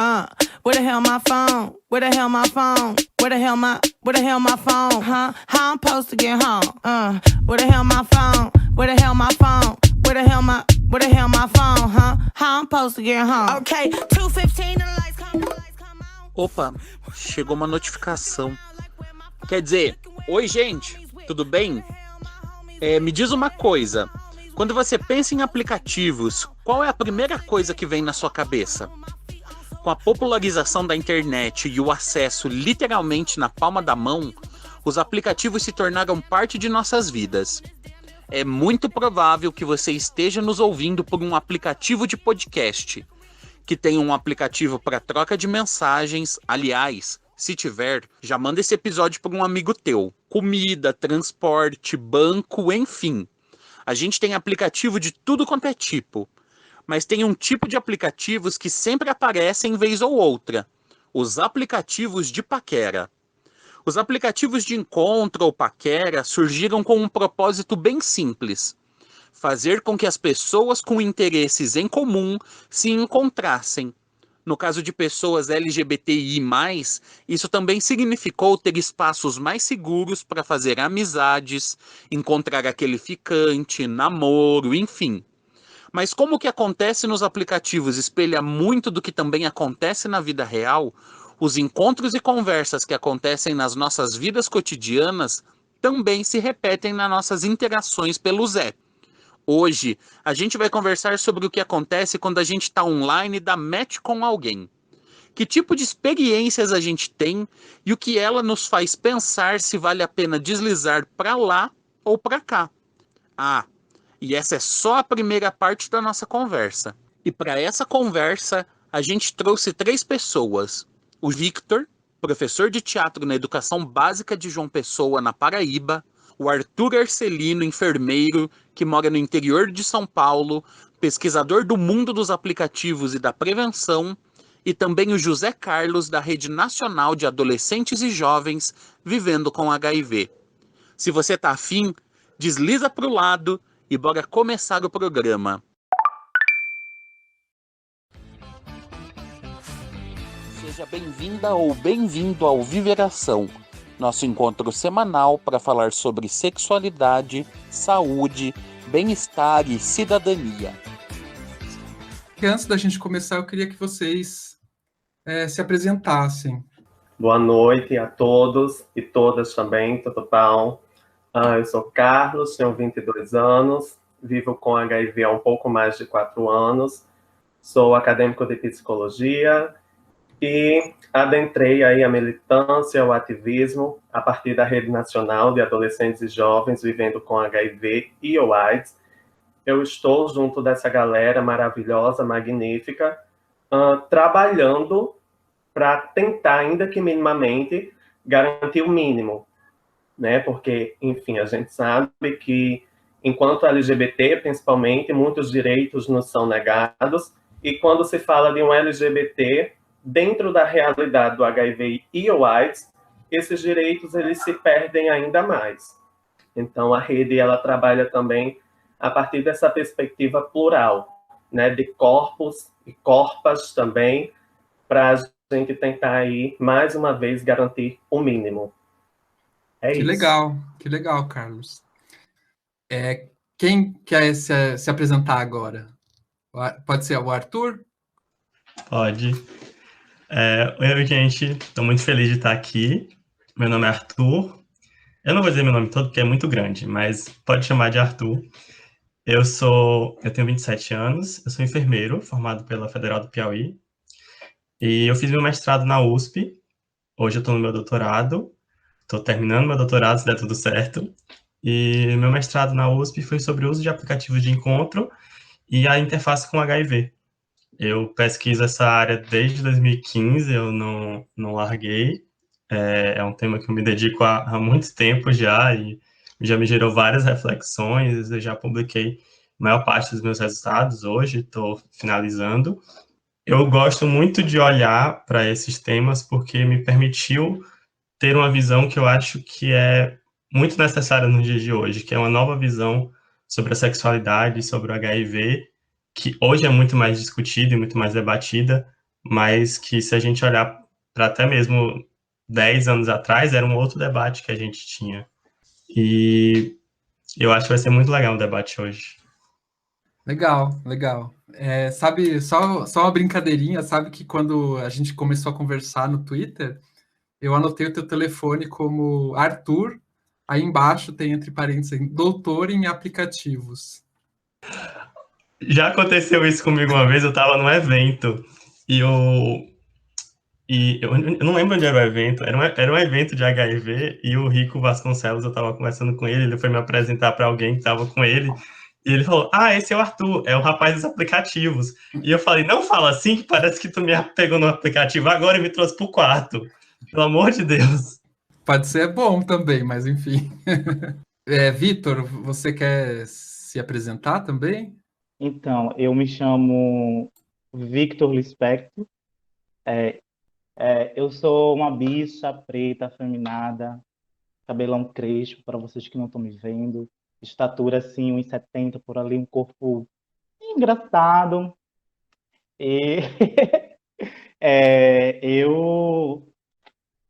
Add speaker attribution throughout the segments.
Speaker 1: Where the hell my phone? Where the hell my phone? Where the hell my phone? Huh? How I'm supposed to get home? Where the hell my phone? Where the hell my phone? Where the hell my phone? Huh? How I'm supposed to get home? Okay, 2:15 the lights come on.
Speaker 2: Opa, chegou uma notificação. Quer dizer, oi gente, tudo bem? Me diz uma coisa, quando você pensa em aplicativos, qual é a primeira coisa que vem na sua cabeça? Com a popularização da internet e o acesso literalmente na palma da mão, os aplicativos se tornaram parte de nossas vidas. É muito provável que você esteja nos ouvindo por um aplicativo de podcast, que tem um aplicativo para troca de mensagens. Aliás, se tiver, já manda esse episódio para um amigo teu. Comida, transporte, banco, enfim. A gente tem aplicativo de tudo quanto é tipo. Mas tem um tipo de aplicativos que sempre aparecem vez ou outra. Os aplicativos de paquera. Os aplicativos de encontro ou paquera surgiram com um propósito bem simples: fazer com que as pessoas com interesses em comum se encontrassem. No caso de pessoas LGBTI+, isso também significou ter espaços mais seguros para fazer amizades, encontrar aquele ficante, namoro, enfim. Mas como o que acontece nos aplicativos espelha muito do que também acontece na vida real, os encontros e conversas que acontecem nas nossas vidas cotidianas também se repetem nas nossas interações pelos apps. Hoje, a gente vai conversar sobre o que acontece quando a gente está online e dá match com alguém. Que tipo de experiências a gente tem e o que ela nos faz pensar se vale a pena deslizar para lá ou para cá. E essa é só a primeira parte da nossa conversa. E para essa conversa, a gente trouxe 3 pessoas. O Victor, professor de teatro na Educação Básica de João Pessoa, na Paraíba. O Arthur Arcelino, enfermeiro, que mora no interior de São Paulo, pesquisador do mundo dos aplicativos e da prevenção. E também o José Carlos, da Rede Nacional de Adolescentes e Jovens Vivendo com HIV. Se você tá afim, desliza para o lado e bora começar o programa. Seja bem-vinda ou bem-vindo ao Viveração, nosso encontro semanal para falar sobre sexualidade, saúde, bem-estar e cidadania.
Speaker 3: Antes da gente começar, eu queria que vocês se apresentassem.
Speaker 4: Boa noite a todos e todas também, tudo bom? Eu sou Carlos, tenho 22 anos, vivo com HIV há um pouco mais de 4 anos, sou acadêmico de psicologia e adentrei aí a militância, o ativismo, a partir da Rede Nacional de Adolescentes e Jovens Vivendo com HIV e ou AIDS. Eu estou junto dessa galera maravilhosa, magnífica, trabalhando para tentar, ainda que minimamente, garantir o mínimo, né? Porque, enfim, a gente sabe que, enquanto LGBT, principalmente, muitos direitos nos são negados, e quando se fala de um LGBT, dentro da realidade do HIV e ou AIDS, esses direitos eles se perdem ainda mais. Então, a rede ela trabalha também a partir dessa perspectiva plural, né, de corpos e corpas também, para a gente tentar aí, mais uma vez, garantir o mínimo.
Speaker 3: Que legal, Carlos. Quem quer se apresentar agora? Pode ser o Arthur?
Speaker 5: Pode. Oi, gente, estou muito feliz de estar aqui. Meu nome é Arthur. Eu não vou dizer meu nome todo porque é muito grande, mas pode chamar de Arthur. Eu tenho 27 anos, eu sou enfermeiro, formado pela Federal do Piauí, e eu fiz meu mestrado na USP. Hoje eu estou no meu doutorado, estou terminando meu doutorado, se der tudo certo, e meu mestrado na USP foi sobre o uso de aplicativos de encontro e a interface com HIV. Eu pesquiso essa área desde 2015, eu não larguei. É um tema que eu me dedico há muito tempo já, e já me gerou várias reflexões. Eu já publiquei a maior parte dos meus resultados hoje, estou finalizando. Eu gosto muito de olhar para esses temas porque me permitiu ter uma visão que eu acho que é muito necessária nos dias de hoje, que é uma nova visão sobre a sexualidade, sobre o HIV, que hoje é muito mais discutida e muito mais debatida, mas que se a gente olhar para até mesmo 10 anos atrás, era um outro debate que a gente tinha. E eu acho que vai ser muito legal o debate hoje.
Speaker 3: Legal, legal. Sabe, só uma brincadeirinha, sabe que quando a gente começou a conversar no Twitter, eu anotei o teu telefone como Arthur, aí embaixo tem entre parênteses, doutor em aplicativos.
Speaker 5: Já aconteceu isso comigo uma vez, eu estava num evento e eu não lembro onde era o evento, era um evento de HIV e o Rico Vasconcelos, eu estava conversando com ele foi me apresentar para alguém que estava com ele e ele falou, esse é o Arthur, é o rapaz dos aplicativos. E eu falei, não fala assim, que parece que tu me pegou no aplicativo agora e me trouxe pro quarto. Pelo amor de Deus.
Speaker 3: Pode ser bom também, mas enfim. Vitor, você quer se apresentar também?
Speaker 6: Então, eu me chamo Victor Lispector. Eu sou uma bicha preta, afeminada, cabelão crespo, para vocês que não estão me vendo. Estatura, assim, 1,70 por ali, um corpo engraçado. E eu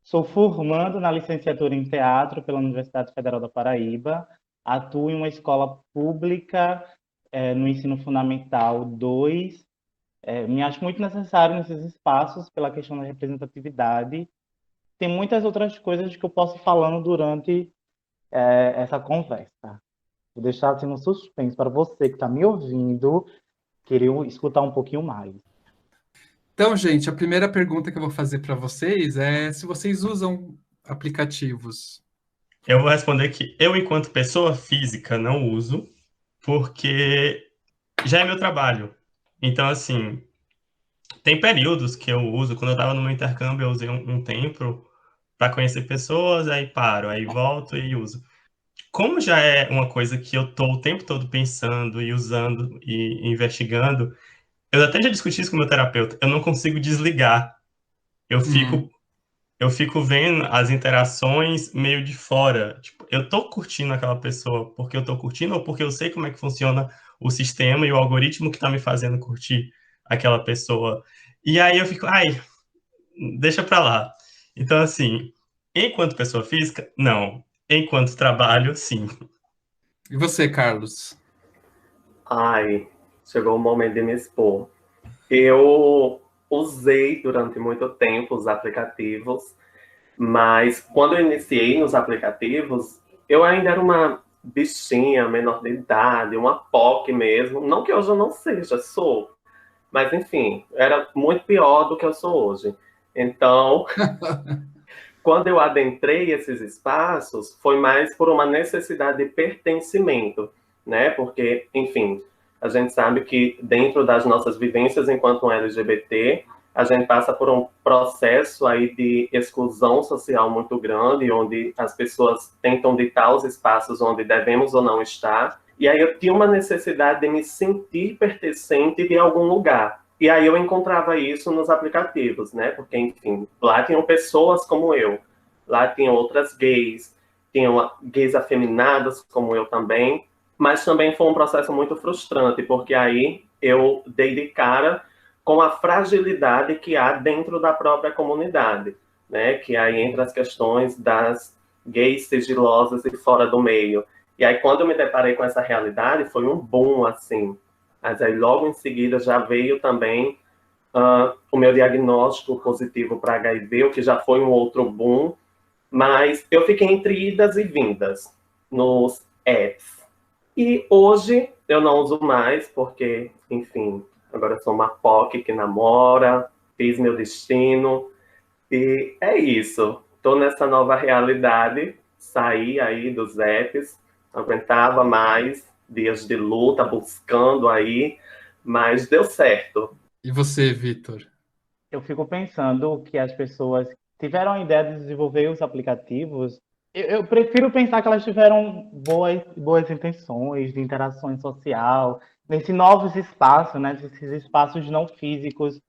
Speaker 6: sou formando na licenciatura em teatro pela Universidade Federal da Paraíba. Atuo em uma escola pública no ensino fundamental 2. Me acho muito necessário nesses espaços pela questão da representatividade. Tem muitas outras coisas que eu posso ir falando durante essa conversa. Vou deixar assim no suspense para você que está me ouvindo, querer escutar um pouquinho mais.
Speaker 3: Então, gente, a primeira pergunta que eu vou fazer para vocês é se vocês usam aplicativos.
Speaker 5: Eu vou responder que eu, enquanto pessoa física, não uso, porque já é meu trabalho. Então, assim, tem períodos que eu uso. Quando eu estava no meu intercâmbio, eu usei um tempo para conhecer pessoas, aí paro, aí volto e uso. Como já é uma coisa que eu tô o tempo todo pensando e usando e investigando, eu até já discuti isso com o meu terapeuta, eu não consigo desligar. Eu fico vendo as interações meio de fora. Tipo, eu tô curtindo aquela pessoa porque eu tô curtindo ou porque eu sei como é que funciona o sistema e o algoritmo que tá me fazendo curtir aquela pessoa. E aí eu fico, deixa pra lá. Então, assim, enquanto pessoa física, não. Enquanto trabalho, sim.
Speaker 3: E você, Carlos?
Speaker 4: Chegou o momento de me expor. Eu usei durante muito tempo os aplicativos, mas quando eu iniciei nos aplicativos, eu ainda era uma bichinha, menor de idade, uma POC mesmo. Não que hoje eu não seja, sou. Mas, enfim, era muito pior do que eu sou hoje. Então, quando eu adentrei esses espaços, foi mais por uma necessidade de pertencimento, né? Porque, enfim, a gente sabe que dentro das nossas vivências enquanto um LGBT, a gente passa por um processo aí de exclusão social muito grande, onde as pessoas tentam ditar os espaços onde devemos ou não estar. E aí eu tinha uma necessidade de me sentir pertencente de algum lugar. E aí eu encontrava isso nos aplicativos, né? Porque, enfim, lá tinham pessoas como eu. Lá tinham outras gays, tinham gays afeminadas como eu também. Mas também foi um processo muito frustrante, porque aí eu dei de cara com a fragilidade que há dentro da própria comunidade, né? Que aí entra as questões das gays sigilosas e fora do meio. E aí, quando eu me deparei com essa realidade, foi um boom, assim. Mas aí, logo em seguida, já veio também o meu diagnóstico positivo para HIV, o que já foi um outro boom. Mas eu fiquei entre idas e vindas nos apps. E hoje eu não uso mais, porque, enfim, agora eu sou uma POC que namora, fiz meu destino. E é isso. Estou nessa nova realidade, saí aí dos apps, não aguentava mais, dias de luta, buscando aí, mas deu certo.
Speaker 3: E você, Vitor?
Speaker 6: Eu fico pensando que as pessoas tiveram a ideia de desenvolver os aplicativos. Eu prefiro pensar que elas tiveram boas intenções de interação social, nesses novos espaços, né, nesses espaços não físicos.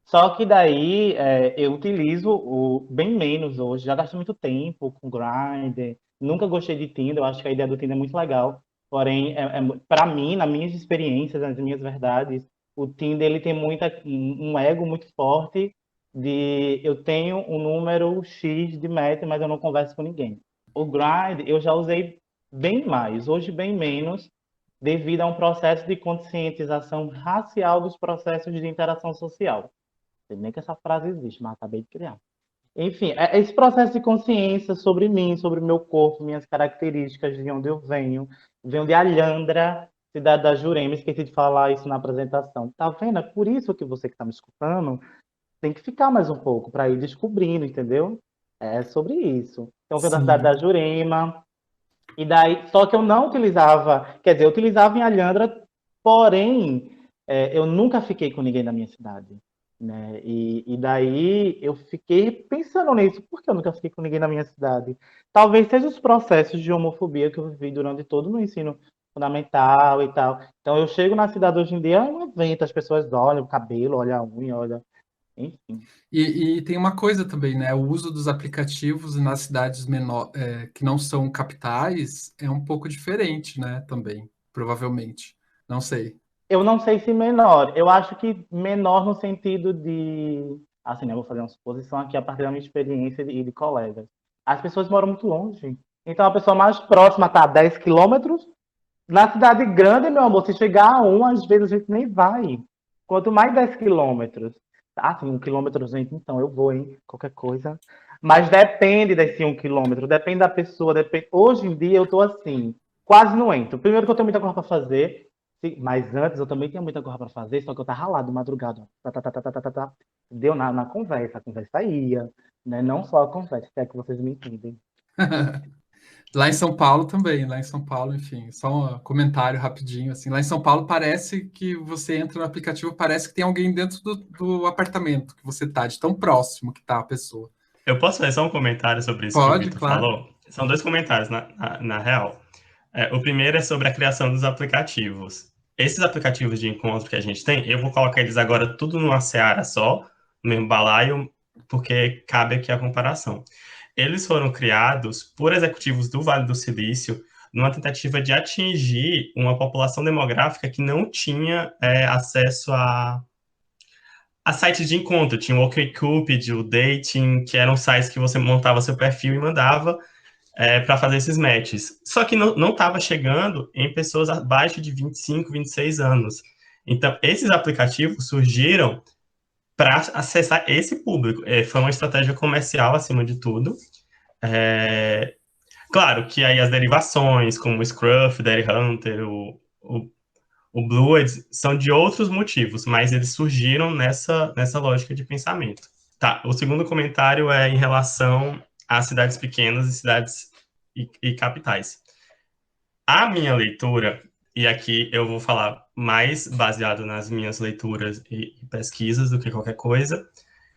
Speaker 6: Só que daí eu utilizo bem menos hoje. Já gasto muito tempo com Grindr. Nunca gostei de Tinder. Eu acho que a ideia do Tinder é muito legal. Porém, para mim, nas minhas experiências, nas minhas verdades, o Tinder ele tem um ego muito forte de eu tenho um número X de match, mas eu não converso com ninguém. O Grindr eu já usei bem mais, hoje bem menos, devido a um processo de conscientização racial dos processos de interação social. Não sei nem que essa frase existe, mas acabei de criar. Enfim, esse processo de consciência sobre mim, sobre o meu corpo, minhas características, de onde eu venho de Alhandra, cidade da Jurema, esqueci de falar isso na apresentação. Tá vendo? É por isso que você que está me escutando tem que ficar mais um pouco para ir descobrindo, entendeu? É sobre isso. Então, eu venho da cidade da
Speaker 3: Sim.
Speaker 6: Jurema, e daí, só que eu não utilizava, quer dizer, eu utilizava em Alhandra, porém, eu nunca fiquei com ninguém da minha cidade, né? E daí eu fiquei pensando nisso, por que eu nunca fiquei com ninguém na minha cidade? Talvez seja os processos de homofobia que eu vivi durante todo o meu ensino fundamental e tal. Então eu chego na cidade hoje em dia, é um evento, as pessoas olham o cabelo, olham a unha, olham, enfim.
Speaker 3: E tem uma coisa também, né? O uso dos aplicativos nas cidades que não são capitais é um pouco diferente, né? Também, provavelmente. Não sei.
Speaker 6: Eu não sei se menor. Eu acho que menor no sentido de. Assim, né, eu vou fazer uma suposição aqui a partir da minha experiência e de colegas. As pessoas moram muito longe. Então a pessoa mais próxima está a 10 quilômetros. Na cidade grande, meu amor, se chegar a um, às vezes a gente nem vai. Quanto mais 10 quilômetros. Ah, sim, 1 quilômetro, gente, então eu vou, hein? Qualquer coisa. Mas depende desse 1 quilômetro, depende da pessoa. Depende... Hoje em dia eu tô assim, quase não entro. Primeiro que eu tenho muita coisa para fazer. Mas antes eu também tinha muita coisa para fazer, só que eu tava ralado de madrugada. Tá, tá, tá, tá, tá, tá, tá. Deu na conversa, a conversa ia, né? Não só a conversa, se é que vocês me entendem.
Speaker 3: Lá em São Paulo também, lá em São Paulo, enfim, só um comentário rapidinho, assim, lá em São Paulo parece que você entra no aplicativo, parece que tem alguém dentro do apartamento que você tá, de tão próximo que tá a pessoa.
Speaker 5: Eu posso fazer só um comentário sobre isso que o
Speaker 3: Pode,
Speaker 5: Vitor
Speaker 3: claro.
Speaker 5: falou? São dois comentários, na real. O primeiro é sobre a criação dos aplicativos. Esses aplicativos de encontro que a gente tem, eu vou colocar eles agora tudo numa seara só, no mesmo balaio, porque cabe aqui a comparação. Eles foram criados por executivos do Vale do Silício numa tentativa de atingir uma população demográfica que não tinha acesso a sites de encontro. Tinha o OkCupid, o Dating, que eram sites que você montava seu perfil e mandava para fazer esses matches. Só que não estava chegando em pessoas abaixo de 25, 26 anos. Então, esses aplicativos surgiram para acessar esse público. Foi uma estratégia comercial, acima de tudo. Claro que aí as derivações, como o Scruff, Daddy Hunter, o Blued, são de outros motivos, mas eles surgiram nessa lógica de pensamento. Tá, o segundo comentário é em relação às cidades pequenas e cidades e capitais. A minha leitura, e aqui eu vou falar mais baseado nas minhas leituras e pesquisas do que qualquer coisa,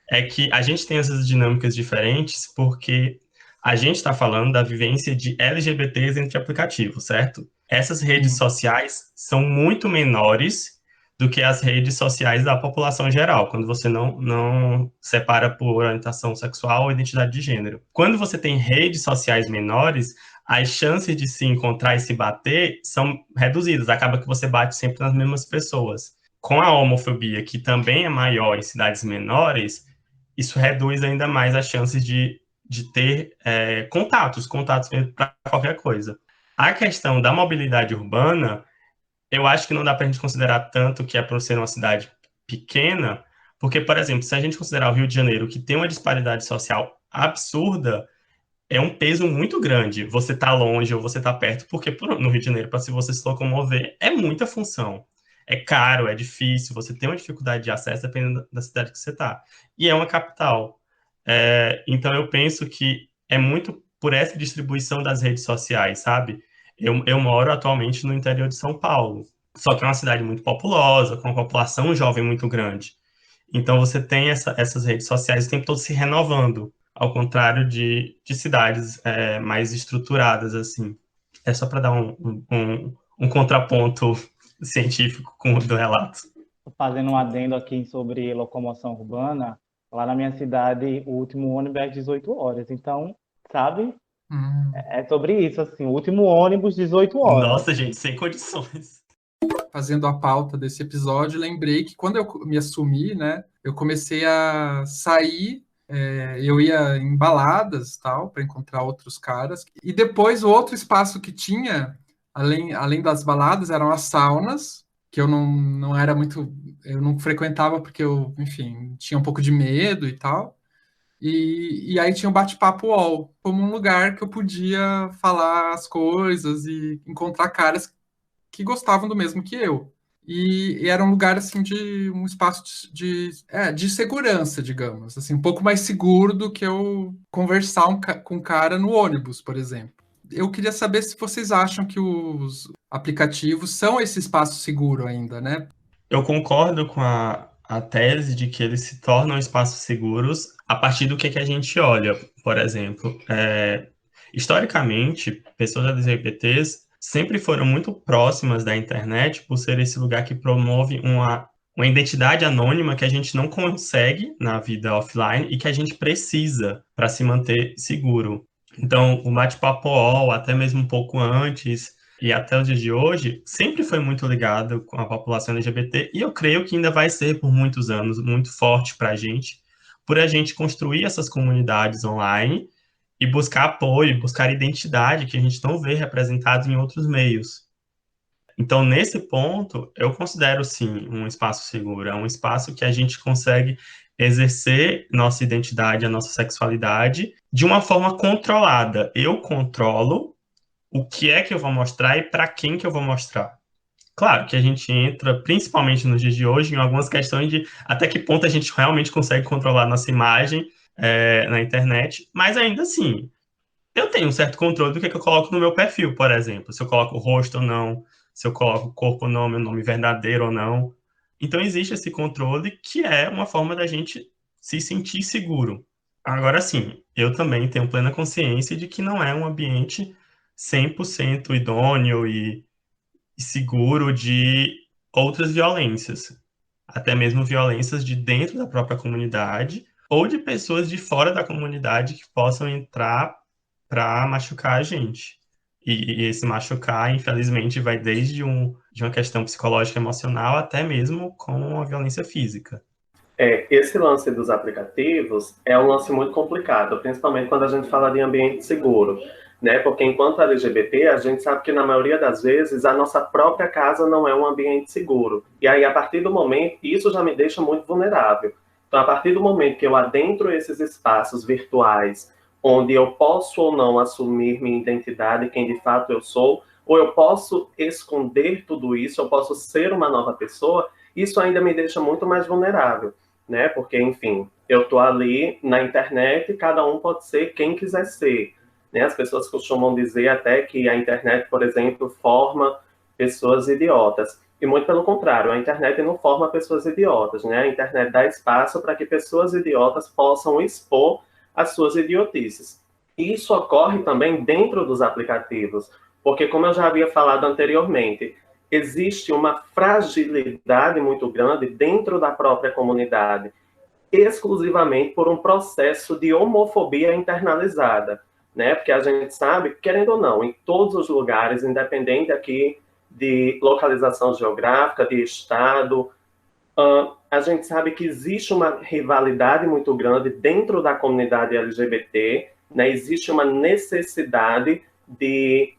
Speaker 5: é que a gente tem essas dinâmicas diferentes porque a gente está falando da vivência de LGBTs entre aplicativos, certo? Essas redes sociais são muito menores do que as redes sociais da população geral, quando você não separa por orientação sexual ou identidade de gênero. Quando você tem redes sociais menores, as chances de se encontrar e se bater são reduzidas, acaba que você bate sempre nas mesmas pessoas. Com a homofobia, que também é maior em cidades menores, isso reduz ainda mais as chances de ter contatos para qualquer coisa. A questão da mobilidade urbana, eu acho que não dá para a gente considerar tanto que é por ser uma cidade pequena, porque, por exemplo, se a gente considerar o Rio de Janeiro, que tem uma disparidade social absurda, é um peso muito grande você tá longe ou você tá perto, porque no Rio de Janeiro, para se você se locomover, é muita função. É caro, é difícil, você tem uma dificuldade de acesso dependendo da cidade que você está. E é uma capital. Então, eu penso que é muito por essa distribuição das redes sociais, sabe? Eu moro atualmente no interior de São Paulo, só que é uma cidade muito populosa, com uma população jovem muito grande. Então, você tem essas redes sociais o tempo todo se renovando, ao contrário de cidades mais estruturadas, assim. É só para dar um contraponto científico do relato.
Speaker 6: Fazendo um adendo aqui sobre locomoção urbana, lá na minha cidade, o último ônibus é às 18 horas. Então, sabe? É sobre isso, assim. O último ônibus, 18 horas.
Speaker 5: Nossa, gente, sem condições.
Speaker 3: fazendo a pauta desse episódio, lembrei que quando eu me assumi, né, eu comecei a sair, eu ia em baladas, tal, para encontrar outros caras. E depois o outro espaço que tinha, além das baladas, eram as saunas, que eu não era muito, eu não frequentava porque eu, enfim, tinha um pouco de medo e tal. E aí tinha o bate-papo UOL, como um lugar que eu podia falar as coisas e encontrar caras que gostavam do mesmo que eu. E era um lugar, assim, de um espaço de segurança, digamos, assim, um pouco mais seguro do que eu conversar com um cara no ônibus, por exemplo. Eu queria saber se vocês acham que os aplicativos são esse espaço seguro ainda, né?
Speaker 5: Eu concordo com a tese de que eles se tornam espaços seguros a partir do que a gente olha. Por exemplo, historicamente, pessoas LGBTs sempre foram muito próximas da internet por ser esse lugar que promove uma identidade anônima que a gente não consegue na vida offline e que a gente precisa para se manter seguro. Então, o bate-papo UOL, até mesmo um pouco antes, e até os dias de hoje, sempre foi muito ligado com a população LGBT, e eu creio que ainda vai ser por muitos anos muito forte para a gente, por a gente construir essas comunidades online e buscar apoio, buscar identidade que a gente não vê representado em outros meios. Então, nesse ponto, eu considero, sim, um espaço seguro. É um espaço que a gente consegue exercer nossa identidade, a nossa sexualidade, de uma forma controlada. Eu controlo o que é que eu vou mostrar e para quem que eu vou mostrar. Claro que a gente entra, principalmente nos dias de hoje, em algumas questões de até que ponto a gente realmente consegue controlar nossa imagem na internet, mas ainda assim, eu tenho um certo controle do que eu coloco no meu perfil, por exemplo, se eu coloco o rosto ou não, se eu coloco o corpo ou não, meu nome verdadeiro ou não. Então existe esse controle que é uma forma da gente se sentir seguro. Agora sim, eu também tenho plena consciência de que não é um ambiente 100% idôneo e seguro de outras violências, até mesmo violências de dentro da própria comunidade ou de pessoas de fora da comunidade que possam entrar para machucar a gente. E esse machucar, infelizmente, vai desde de uma questão psicológica e emocional até mesmo com a violência física.
Speaker 4: Esse lance dos aplicativos é um lance muito complicado, principalmente quando a gente fala de ambiente seguro, né? Porque enquanto LGBT, a gente sabe que na maioria das vezes a nossa própria casa não é um ambiente seguro. E aí, a partir do momento, isso já me deixa muito vulnerável. Então, a partir do momento que eu adentro esses espaços virtuais, onde eu posso ou não assumir minha identidade, quem de fato eu sou, ou eu posso esconder tudo isso, eu posso ser uma nova pessoa, isso ainda me deixa muito mais vulnerável, né? Porque, enfim, eu tô ali na internet e cada um pode ser quem quiser ser, né? As pessoas costumam dizer até que a internet, por exemplo, forma pessoas idiotas. E muito pelo contrário, a internet não forma pessoas idiotas, né? A internet dá espaço para que pessoas idiotas possam expor as suas idiotices. E isso ocorre também dentro dos aplicativos, porque, como eu já havia falado anteriormente, existe uma fragilidade muito grande dentro da própria comunidade, exclusivamente por um processo de homofobia internalizada, né? Porque a gente sabe, querendo ou não, em todos os lugares, independente aqui de localização geográfica, de estado, a gente sabe que existe uma rivalidade muito grande dentro da comunidade LGBT, né? Existe uma necessidade de,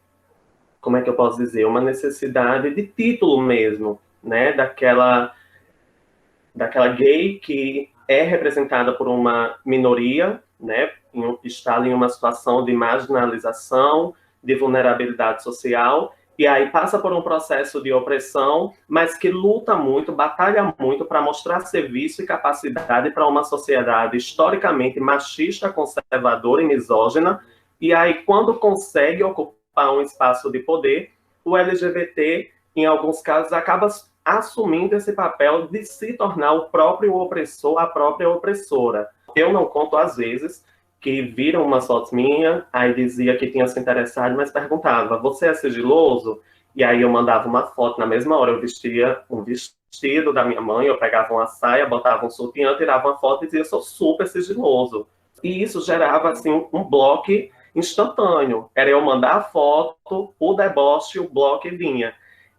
Speaker 4: como é que eu posso dizer, uma necessidade de título mesmo, né? Daquela gay que é representada por uma minoria, né? Está ali em uma situação de marginalização, de vulnerabilidade social, e aí passa por um processo de opressão, mas que luta muito, batalha muito para mostrar serviço e capacidade para uma sociedade historicamente machista, conservadora e misógina, e aí quando consegue ocupar um espaço de poder, o LGBT, em alguns casos, acaba assumindo esse papel de se tornar o próprio opressor, a própria opressora. Eu não conto às vezes que viram umas fotos minhas, aí dizia que tinha se interessado, mas perguntava, você é sigiloso? E aí eu mandava uma foto, na mesma hora eu vestia um vestido da minha mãe, eu pegava uma saia, botava um sutiã, tirava uma foto e dizia, eu sou super sigiloso. E isso gerava, assim, um bloco instantâneo. Era eu mandar a foto, o deboche, o bloco vinha.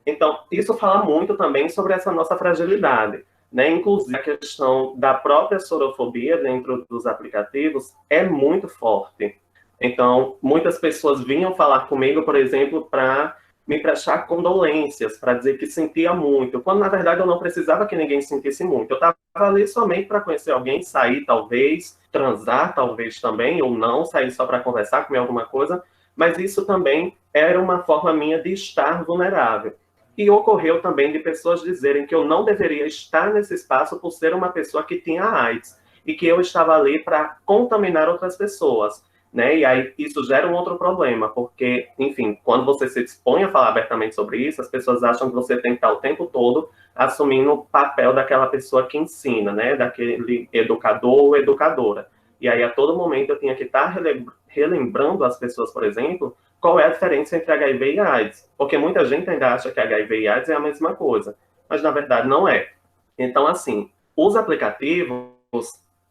Speaker 4: Então, isso fala muito também sobre essa nossa fragilidade, né? Inclusive, a questão da própria sorofobia dentro dos aplicativos é muito forte. Então, muitas pessoas vinham falar comigo, por exemplo, para me prestar condolências, para dizer que sentia muito, quando na verdade eu não precisava que ninguém sentisse muito. Eu estava ali somente para conhecer alguém, sair talvez, transar talvez também, ou não, sair só para conversar, comer alguma coisa, mas isso também era uma forma minha de estar vulnerável. E ocorreu também de pessoas dizerem que eu não deveria estar nesse espaço por ser uma pessoa que tinha AIDS, e que eu estava ali para contaminar outras pessoas. Né? E aí isso gera um outro problema, porque, enfim, quando você se dispõe a falar abertamente sobre isso, as pessoas acham que você tem que estar o tempo todo assumindo o papel daquela pessoa que ensina, né? Daquele educador ou educadora. E aí, a todo momento, eu tinha que estar relembrando as pessoas, por exemplo, qual é a diferença entre HIV e AIDS. Porque muita gente ainda acha que HIV e AIDS é a mesma coisa, mas na verdade não é. Então, assim, os aplicativos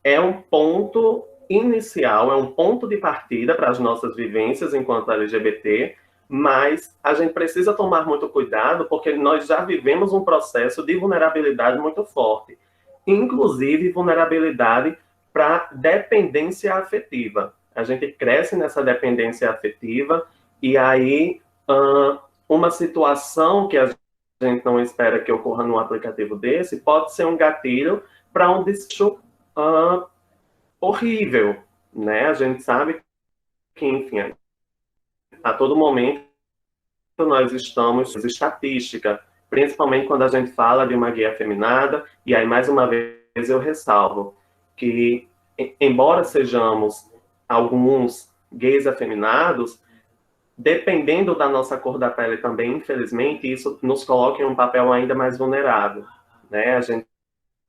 Speaker 4: é um ponto inicial, é um ponto de partida para as nossas vivências enquanto LGBT, mas a gente precisa tomar muito cuidado porque nós já vivemos um processo de vulnerabilidade muito forte, inclusive vulnerabilidade para dependência afetiva. A gente cresce nessa dependência afetiva e aí uma situação que a gente não espera que ocorra num aplicativo desse pode ser um gatilho para um desfecho horrível, né? A gente sabe que, enfim, a todo momento nós estamos estatística, principalmente quando a gente fala de uma gay afeminada, e aí mais uma vez eu ressalvo que, embora sejamos alguns gays afeminados, dependendo da nossa cor da pele também, infelizmente, isso nos coloca em um papel ainda mais vulnerável, né? A gente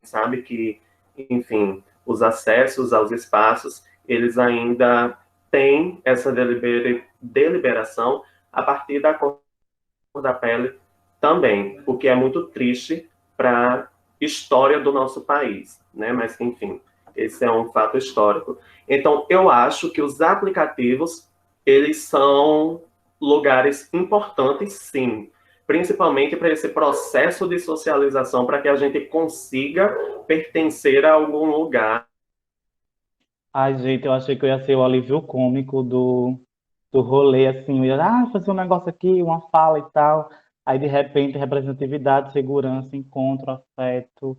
Speaker 4: sabe que, enfim, os acessos aos espaços, eles ainda têm essa deliberação a partir da cor da pele também, o que é muito triste para a história do nosso país, né? Mas, enfim, esse é um fato histórico. Então, eu acho que os aplicativos, eles são lugares importantes, sim, principalmente para esse processo de socialização, para que a gente consiga pertencer a algum lugar.
Speaker 6: Ai, gente, eu achei que eu ia ser o alívio cômico do rolê, assim, eu ia, fazer um negócio aqui, uma fala e tal. Aí, de repente, representatividade, segurança, encontro, afeto,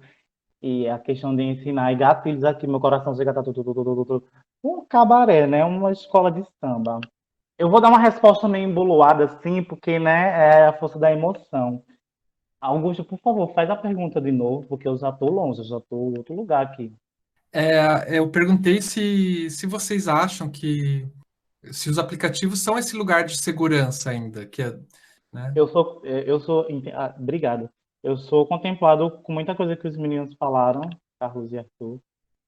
Speaker 6: e a questão de ensinar, e gatilhos aqui, meu coração chega a tá tudo. Um cabaré, né? Uma escola de samba. Eu vou dar uma resposta meio embolada, assim, porque, né, é a força da emoção. Augusto, por favor, faz a pergunta de novo, porque eu já tô longe, eu já tô em outro lugar aqui.
Speaker 3: Eu perguntei se vocês acham que se os aplicativos são esse lugar de segurança ainda, que é, né?
Speaker 6: Obrigado. Eu sou contemplado com muita coisa que os meninos falaram, Carlos e Arthur.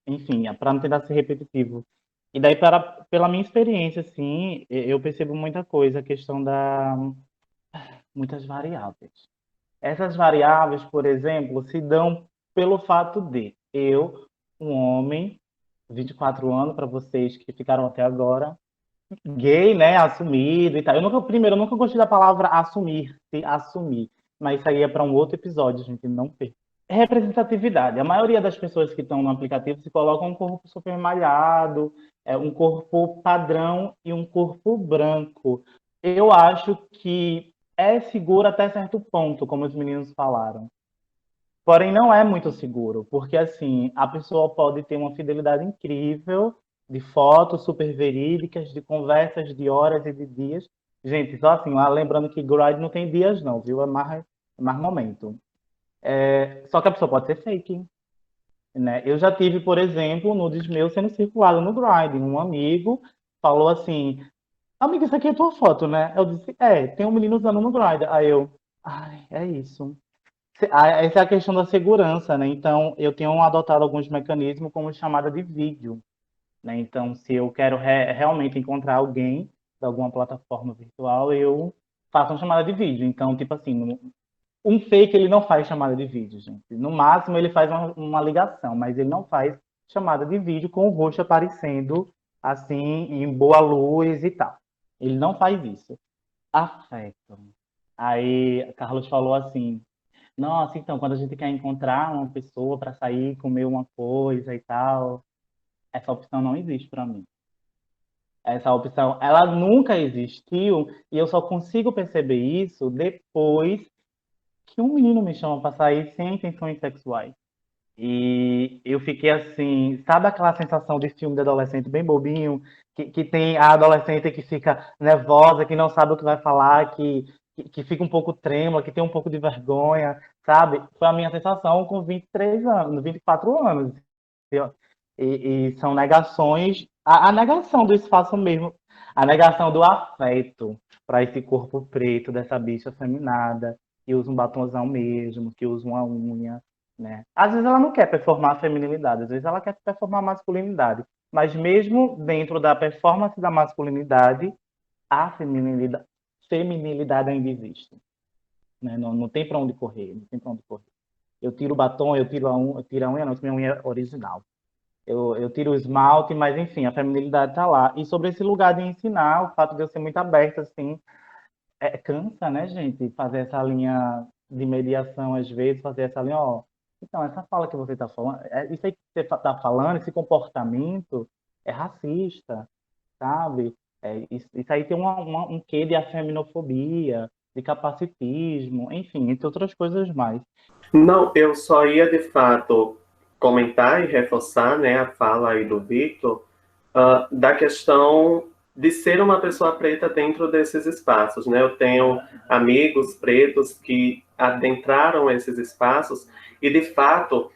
Speaker 6: Enfim, para não tentar ser repetitivo. E daí, pela minha experiência, assim, eu percebo muita coisa, a questão da muitas variáveis. Essas variáveis, por exemplo, se dão pelo fato de eu, um homem, 24 anos, para vocês que ficaram até agora, gay, né, assumido e tal. Eu nunca gostei da palavra assumir, se assumir, mas isso aí é para um outro episódio, gente, não perca. Representatividade. A maioria das pessoas que estão no aplicativo se colocam um corpo super malhado, um corpo padrão e um corpo branco. Eu acho que é seguro até certo ponto, como os meninos falaram. Porém, não é muito seguro, porque assim, a pessoa pode ter uma fidelidade incrível de fotos super verídicas, de conversas de horas e de dias. Gente, só assim, lá lembrando que Grindr não tem dias não, viu? É mais momento. Só que a pessoa pode ser fake, né? Eu já tive, por exemplo, nudes meus sendo circulado no Grindr. Um amigo falou assim, amigo, isso aqui é tua foto, né? Eu disse, tem um menino usando no Grindr. Aí eu, ai, é isso. Essa é a questão da segurança, né? Então, eu tenho adotado alguns mecanismos como chamada de vídeo, né? Então, se eu quero realmente encontrar alguém de alguma plataforma virtual, eu faço uma chamada de vídeo. Então, tipo assim, um fake ele não faz chamada de vídeo, gente. No máximo, ele faz uma ligação, mas ele não faz chamada de vídeo com o rosto aparecendo assim, em boa luz e tal. Ele não faz isso. Afeto. Aí Carlos falou assim: nossa, então, quando a gente quer encontrar uma pessoa para sair, comer uma coisa e tal, essa opção não existe para mim. Essa opção, ela nunca existiu e eu só consigo perceber isso depois que um menino me chama para sair sem intenções sexuais. E eu fiquei assim, sabe aquela sensação de filme de adolescente bem bobinho, que tem a adolescente que fica nervosa, que não sabe o que vai falar, que fica um pouco trêmula, que tem um pouco de vergonha, sabe? Foi a minha sensação com 23 anos, 24 anos. E são negações, a negação do espaço mesmo, a negação do afeto para esse corpo preto dessa bicha feminada, que usa um batonzão mesmo, que usa uma unha, né? Às vezes ela não quer performar a feminilidade, às vezes ela quer performar a masculinidade. Mas mesmo dentro da performance da masculinidade, a feminilidade ainda existe, né? Não tem para onde correr, não tem para onde correr. Eu tiro o batom, eu tiro a unha, não, minha unha é original. Eu tiro o esmalte, mas enfim, a feminilidade está lá. E sobre esse lugar de ensinar, o fato de eu ser muito aberta, assim, cansa, né, gente? Fazer essa linha de mediação, às vezes, fazer essa linha, ó. Então, essa fala que você está falando, isso aí que você está falando, esse comportamento é racista, sabe? Isso aí tem um quê de afeminofobia, de capacitismo, enfim, entre outras coisas mais.
Speaker 4: Não, eu só ia, de fato, comentar e reforçar, né, a fala aí do Victor, da questão de ser uma pessoa preta dentro desses espaços, né? Eu tenho amigos pretos que adentraram esses espaços e, de fato,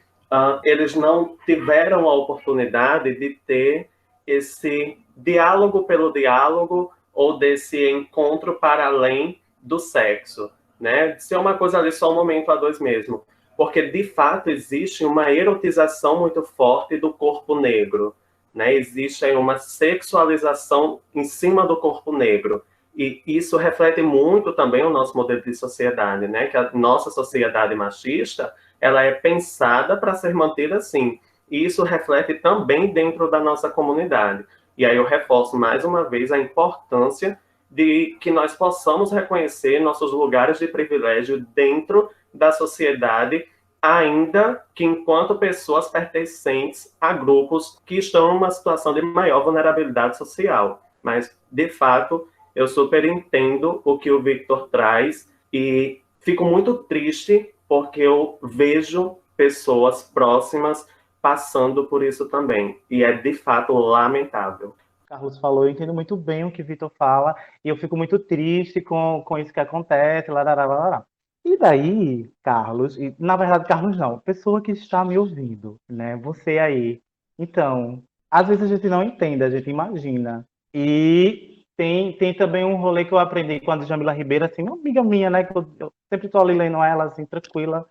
Speaker 4: eles não tiveram a oportunidade de ter esse diálogo pelo diálogo ou desse encontro para além do sexo, né? De ser uma coisa ali só um momento a dois mesmo. Porque, de fato, existe uma erotização muito forte do corpo negro, né? Existe aí uma sexualização em cima do corpo negro. E isso reflete muito também o nosso modelo de sociedade, né? Que a nossa sociedade machista, ela é pensada para ser mantida assim. E isso reflete também dentro da nossa comunidade. E aí eu reforço mais uma vez a importância de que nós possamos reconhecer nossos lugares de privilégio dentro da sociedade, ainda que enquanto pessoas pertencentes a grupos que estão em uma situação de maior vulnerabilidade social. Mas, de fato, eu super entendo o que o Victor traz e fico muito triste porque eu vejo pessoas próximas passando por isso também. E é, de fato, lamentável.
Speaker 6: Carlos falou, eu entendo muito bem o que o Vitor fala, e eu fico muito triste com isso que acontece, lá. E daí, Carlos, e, na verdade, Carlos não, pessoa que está me ouvindo, né? Você aí. Então, às vezes a gente não entende, a gente imagina. E tem também um rolê que eu aprendi com a Djamila Ribeiro, assim, uma amiga minha, né? Que eu sempre estou ali lendo ela, assim, tranquila,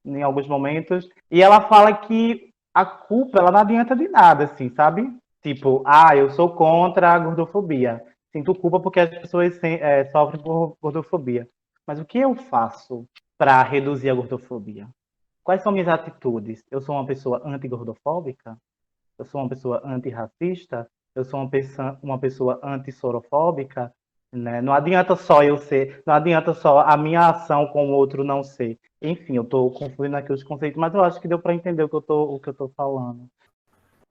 Speaker 6: em alguns momentos. E ela fala que a culpa, ela não adianta de nada, assim, sabe? Tipo, eu sou contra a gordofobia. Sinto culpa porque as pessoas sofrem por gordofobia. Mas o que eu faço para reduzir a gordofobia? Quais são minhas atitudes? Eu sou uma pessoa anti-gordofóbica? Eu sou uma pessoa antirracista? Eu sou uma pessoa antissorofóbica? Né? Não adianta só eu ser, não adianta só a minha ação com o outro não ser. Enfim, eu estou confundindo aqui os conceitos, mas eu acho que deu para entender o que eu tô falando.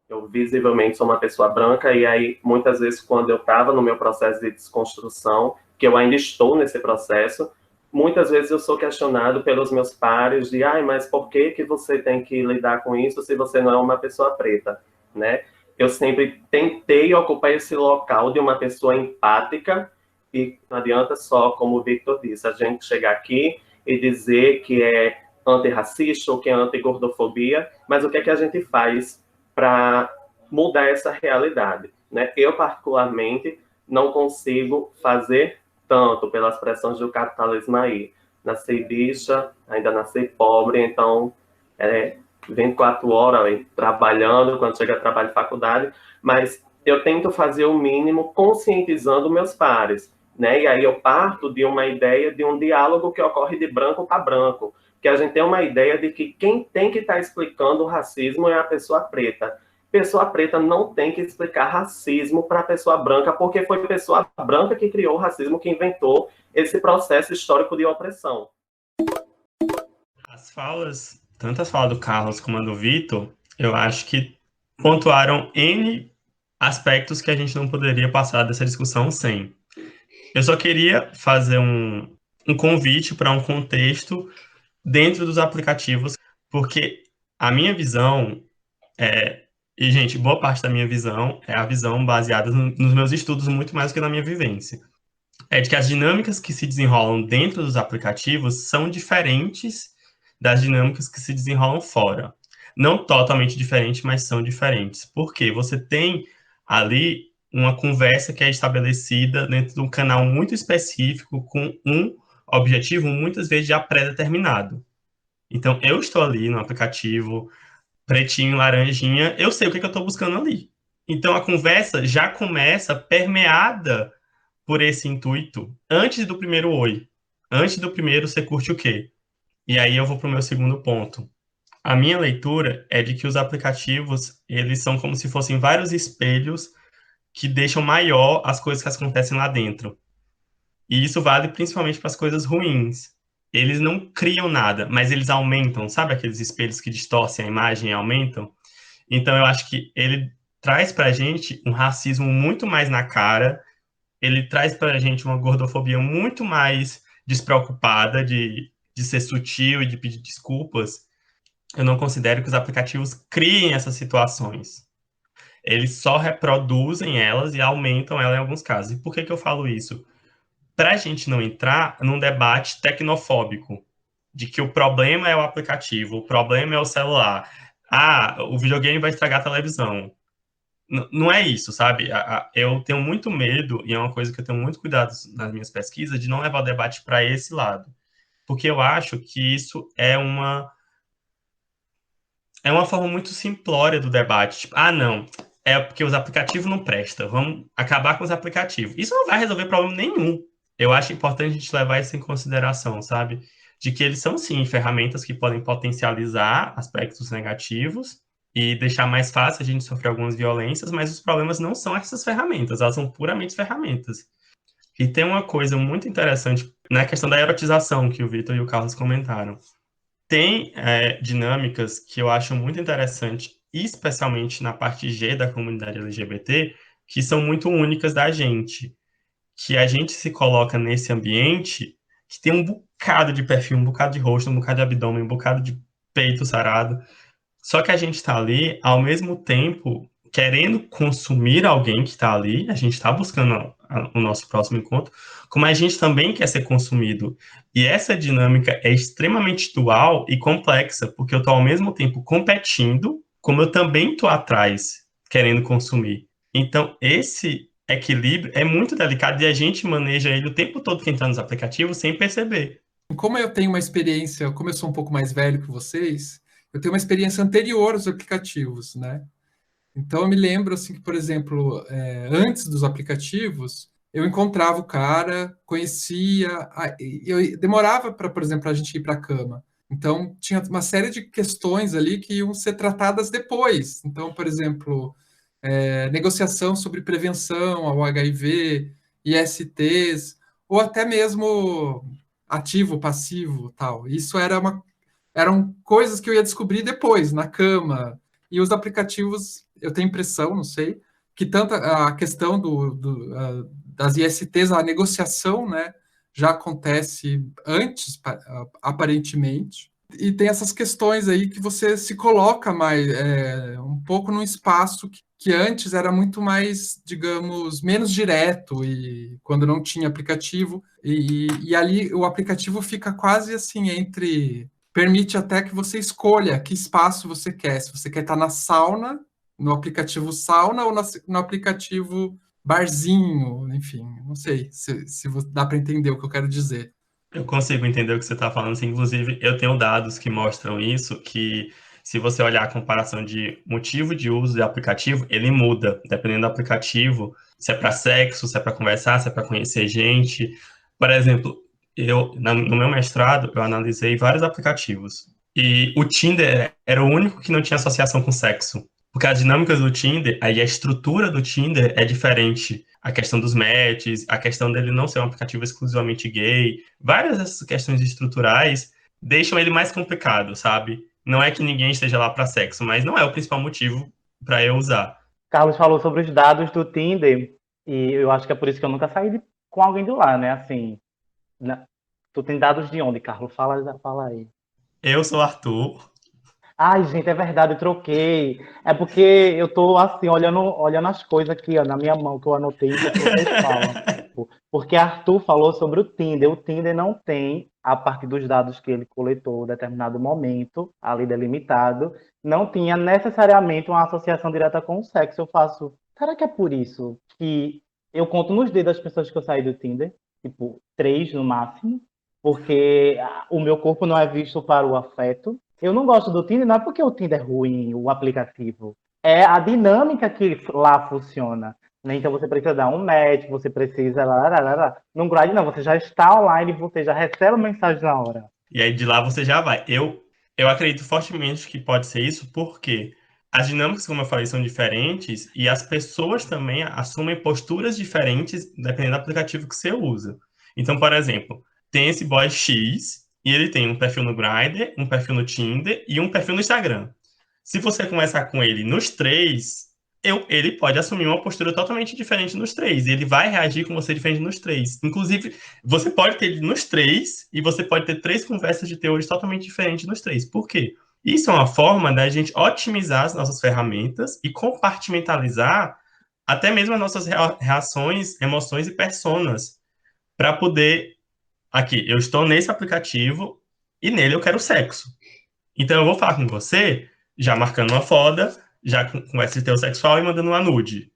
Speaker 4: Eu visivelmente sou uma pessoa branca e aí muitas vezes quando eu estava no meu processo de desconstrução, que eu ainda estou nesse processo, muitas vezes eu sou questionado pelos meus pares de, mas por que você tem que lidar com isso se você não é uma pessoa preta, né? Eu sempre tentei ocupar esse local de uma pessoa empática e não adianta só, como o Victor disse, a gente chegar aqui e dizer que é antirracista ou que é antigordofobia, mas o que é que a gente faz para mudar essa realidade, né? Eu, particularmente, não consigo fazer tanto pelas pressões do capitalismo aí. Nasci bicha, ainda nasci pobre, então 24 horas aí, trabalhando, quando chega a trabalho de faculdade, mas eu tento fazer o mínimo conscientizando meus pares, né? E aí eu parto de uma ideia de um diálogo que ocorre de branco para branco, que a gente tem uma ideia de que quem tem que estar explicando o racismo é a pessoa preta. pessoa preta não tem que explicar racismo para pessoa branca, porque foi pessoa branca que criou o racismo, que inventou esse processo histórico de opressão.
Speaker 5: As falas, tanto as falas do Carlos como a do Vitor, eu acho que pontuaram N aspectos que a gente não poderia passar dessa discussão sem. Eu só queria fazer um convite para um contexto dentro dos aplicativos, porque a minha visão e, gente, boa parte da minha visão é a visão baseada nos meus estudos muito mais do que na minha vivência. É de que as dinâmicas que se desenrolam dentro dos aplicativos são diferentes das dinâmicas que se desenrolam fora. Não totalmente diferentes, mas são diferentes. Porque você tem ali uma conversa que é estabelecida dentro de um canal muito específico, com um objetivo muitas vezes já pré-determinado. Então, eu estou ali no aplicativo, pretinho, laranjinha, eu sei o que eu estou buscando ali. Então, a conversa já começa permeada por esse intuito, antes do primeiro oi. Antes do primeiro, você curte o quê? E aí eu vou para o meu segundo ponto. A minha leitura é de que os aplicativos, eles são como se fossem vários espelhos que deixam maior as coisas que acontecem lá dentro. E isso vale principalmente para as coisas ruins. Eles não criam nada, mas eles aumentam. Sabe aqueles espelhos que distorcem a imagem e aumentam? Então eu acho que ele traz para a gente um racismo muito mais na cara, ele traz para a gente uma gordofobia muito mais despreocupada de ser sutil e de pedir desculpas. Eu não considero que os aplicativos criem essas situações. Eles só reproduzem elas e aumentam elas em alguns casos. E por que eu falo isso? Para a gente não entrar num debate tecnofóbico, de que o problema é o aplicativo, o problema é o celular. Ah, o videogame vai estragar a televisão. Não é isso, sabe? Eu tenho muito medo, e é uma coisa que eu tenho muito cuidado nas minhas pesquisas, de não levar o debate para esse lado. Porque eu acho que isso é uma forma muito simplória do debate. Tipo, não, é porque os aplicativos não prestam, vamos acabar com os aplicativos. Isso não vai resolver problema nenhum. Eu acho importante a gente levar isso em consideração, sabe? De que eles são, sim, ferramentas que podem potencializar aspectos negativos e deixar mais fácil a gente sofrer algumas violências, mas os problemas não são essas ferramentas, elas são puramente ferramentas. E tem uma coisa muito interessante na questão da erotização que o Vitor e o Carlos comentaram. Tem dinâmicas que eu acho muito interessante, especialmente na parte G da comunidade LGBT, que são muito únicas da gente. Que a gente se coloca nesse ambiente que tem um bocado de perfil, um bocado de rosto, um bocado de abdômen, um bocado de peito sarado. Só que a gente está ali, ao mesmo tempo, querendo consumir alguém que está ali, a gente está buscando o nosso próximo encontro, como a gente também quer ser consumido. E essa dinâmica é extremamente dual e complexa, porque eu estou ao mesmo tempo competindo, como eu também estou atrás, querendo consumir. Então, esse equilíbrio é muito delicado e a gente maneja ele o tempo todo que entra nos aplicativos sem perceber.
Speaker 3: Como eu tenho uma experiência, como eu sou um pouco mais velho que vocês, eu tenho uma experiência anterior aos aplicativos, né? Então, eu me lembro, assim, que, por exemplo, antes dos aplicativos, eu encontrava o cara, conhecia, eu demorava para, por exemplo, a gente ir para a cama. Então, tinha uma série de questões ali que iam ser tratadas depois. Então, por exemplo, negociação sobre prevenção ao HIV, ISTs, ou até mesmo ativo, passivo, tal. Isso eram coisas que eu ia descobrir depois, na cama. E os aplicativos, eu tenho impressão, não sei, que tanto a questão das ISTs, a negociação, né, já acontece antes, aparentemente. E tem essas questões aí que você se coloca mais um pouco num espaço que antes era muito mais, digamos, menos direto, e quando não tinha aplicativo. E ali o aplicativo fica quase assim permite até que você escolha que espaço você quer. Se você quer estar na sauna, no aplicativo sauna, ou no aplicativo barzinho, enfim, não sei se dá para entender o que eu quero dizer.
Speaker 5: Eu consigo entender o que você está falando. Assim, inclusive, eu tenho dados que mostram isso, que se você olhar a comparação de motivo de uso de aplicativo, ele muda, dependendo do aplicativo, se é para sexo, se é para conversar, se é para conhecer gente. Por exemplo, no meu mestrado, eu analisei vários aplicativos. E o Tinder era o único que não tinha associação com sexo. Porque a dinâmica do Tinder, aí a estrutura do Tinder é diferente. A questão dos matches, a questão dele não ser um aplicativo exclusivamente gay, várias dessas questões estruturais deixam ele mais complicado, sabe? Não é que ninguém esteja lá para sexo, mas não é o principal motivo para eu usar.
Speaker 6: Carlos falou sobre os dados do Tinder, e eu acho que é por isso que eu nunca saí com alguém de lá, né? Assim, tu tem dados de onde, Carlos? Fala aí.
Speaker 5: Eu sou Arthur.
Speaker 6: Ai, gente, é verdade, eu troquei. É porque eu tô assim, olhando as coisas aqui, ó, na minha mão, que eu anotei enquanto vocês falam. Porque Arthur falou sobre o Tinder. O Tinder não tem, a partir dos dados que ele coletou em determinado momento, ali delimitado, não tinha necessariamente uma associação direta com o sexo. Eu faço, será que é por isso que eu conto nos dedos as pessoas que eu saí do Tinder? Tipo, 3 no máximo. Porque o meu corpo não é visto para o afeto. Eu não gosto do Tinder, não é porque o Tinder é ruim, o aplicativo. É a dinâmica que lá funciona. Né? Então você precisa dar um match, você precisa. No Grindr, não, você já está online, você já recebe a mensagem na hora.
Speaker 5: E aí de lá você já vai. Eu acredito fortemente que pode ser isso, porque as dinâmicas, como eu falei, são diferentes e as pessoas também assumem posturas diferentes dependendo do aplicativo que você usa. Então, por exemplo, tem esse boy X e ele tem um perfil no Grindr, um perfil no Tinder e um perfil no Instagram. Se você conversar com ele nos três, ele pode assumir uma postura totalmente diferente nos três. E ele vai reagir com você diferente nos três. Inclusive, você pode ter ele nos três e você pode ter 3 conversas de teores totalmente diferentes nos três. Por quê? Isso é uma forma da gente otimizar as nossas ferramentas e compartimentalizar até mesmo as nossas reações, emoções e personas para poder aqui, eu estou nesse aplicativo e nele eu quero sexo. Então eu vou falar com você, já marcando uma foda, já com esse heterossexual e mandando uma nude.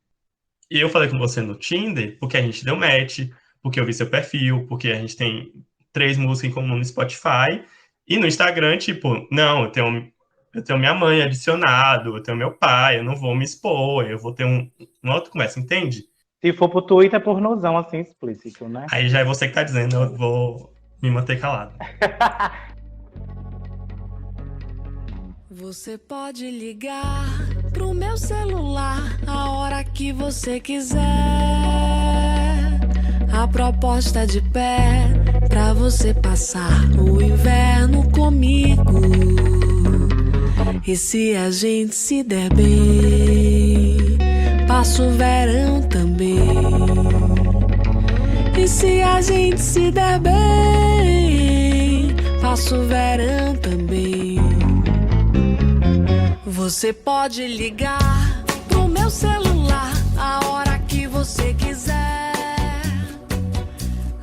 Speaker 5: E eu falei com você no Tinder porque a gente deu match, porque eu vi seu perfil, porque a gente tem 3 músicas em comum no Spotify. E no Instagram, tipo, não, eu tenho minha mãe adicionado, eu tenho meu pai, eu não vou me expor, eu vou ter uma outra conversa, entende?
Speaker 6: Se for pro Twitter, é pornozão assim explícito, né?
Speaker 5: Aí já é você que tá dizendo, eu vou me manter calado.
Speaker 1: Você pode ligar pro meu celular a hora que você quiser. A proposta de pé pra você passar o inverno comigo. E se a gente se der bem, passa o verão também. E se a gente se der bem, passa o verão também. Você pode ligar pro meu celular a hora que você quiser.